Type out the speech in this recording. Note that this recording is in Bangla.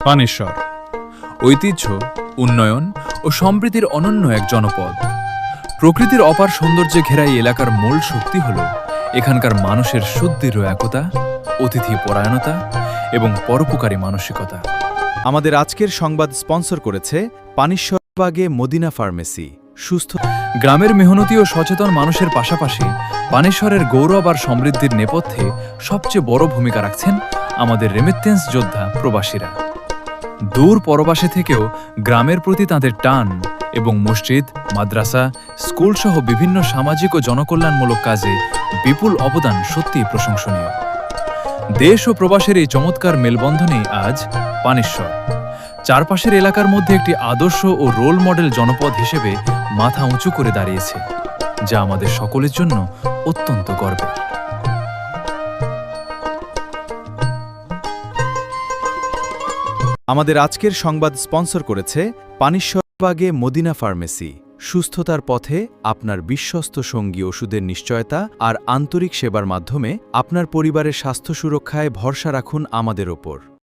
পানেশ্বর ঐতিহ্য, উন্নয়ন ও সমৃদ্ধির অনন্য এক জনপদ। প্রকৃতির অপার সৌন্দর্যে ঘেরা এই এলাকার মূল শক্তি হল এখানকার মানুষের সুদৃঢ় একতা, অতিথি পরায়ণতা এবং পরোপকারী মানসিকতা। আমাদের আজকের সংবাদ স্পন্সর করেছে পানিশ্বরবাগে মদিনা ফার্মেসি। সুস্থ গ্রামের মেহনতি ও সচেতন মানুষের পাশাপাশি পানেশ্বরের গৌরব আর সমৃদ্ধির নেপথ্যে সবচেয়ে বড় ভূমিকা রাখছেন আমাদের রেমিটেন্স যোদ্ধা প্রবাসীরা। দূর পরবাসে থেকেও গ্রামের প্রতি তাঁদের টান এবং মসজিদ, মাদ্রাসা, স্কুল সহ বিভিন্ন সামাজিক ও জনকল্যাণমূলক কাজে বিপুল অবদান সত্যিই প্রশংসনীয়। দেশ ও প্রবাসের এই চমৎকার মেলবন্ধনেই আজ পানেশ্বর চারপাশের এলাকার মধ্যে একটি আদর্শ ও রোল মডেল জনপদ হিসেবে মাথা উঁচু করে দাঁড়িয়েছে, যা আমাদের সকলের জন্য অত্যন্ত গর্বের। আমাদের আজকের সংবাদ স্পন্সর করেছে পানিশ্বরবাগে মদিনা ফার্মেসি। সুস্থতার পথে আপনার বিশ্বস্ত সঙ্গী ওষুধের নিশ্চয়তা আর আন্তরিক সেবার মাধ্যমে আপনার পরিবারের স্বাস্থ্য সুরক্ষায় ভরসা রাখুন আমাদের ওপর।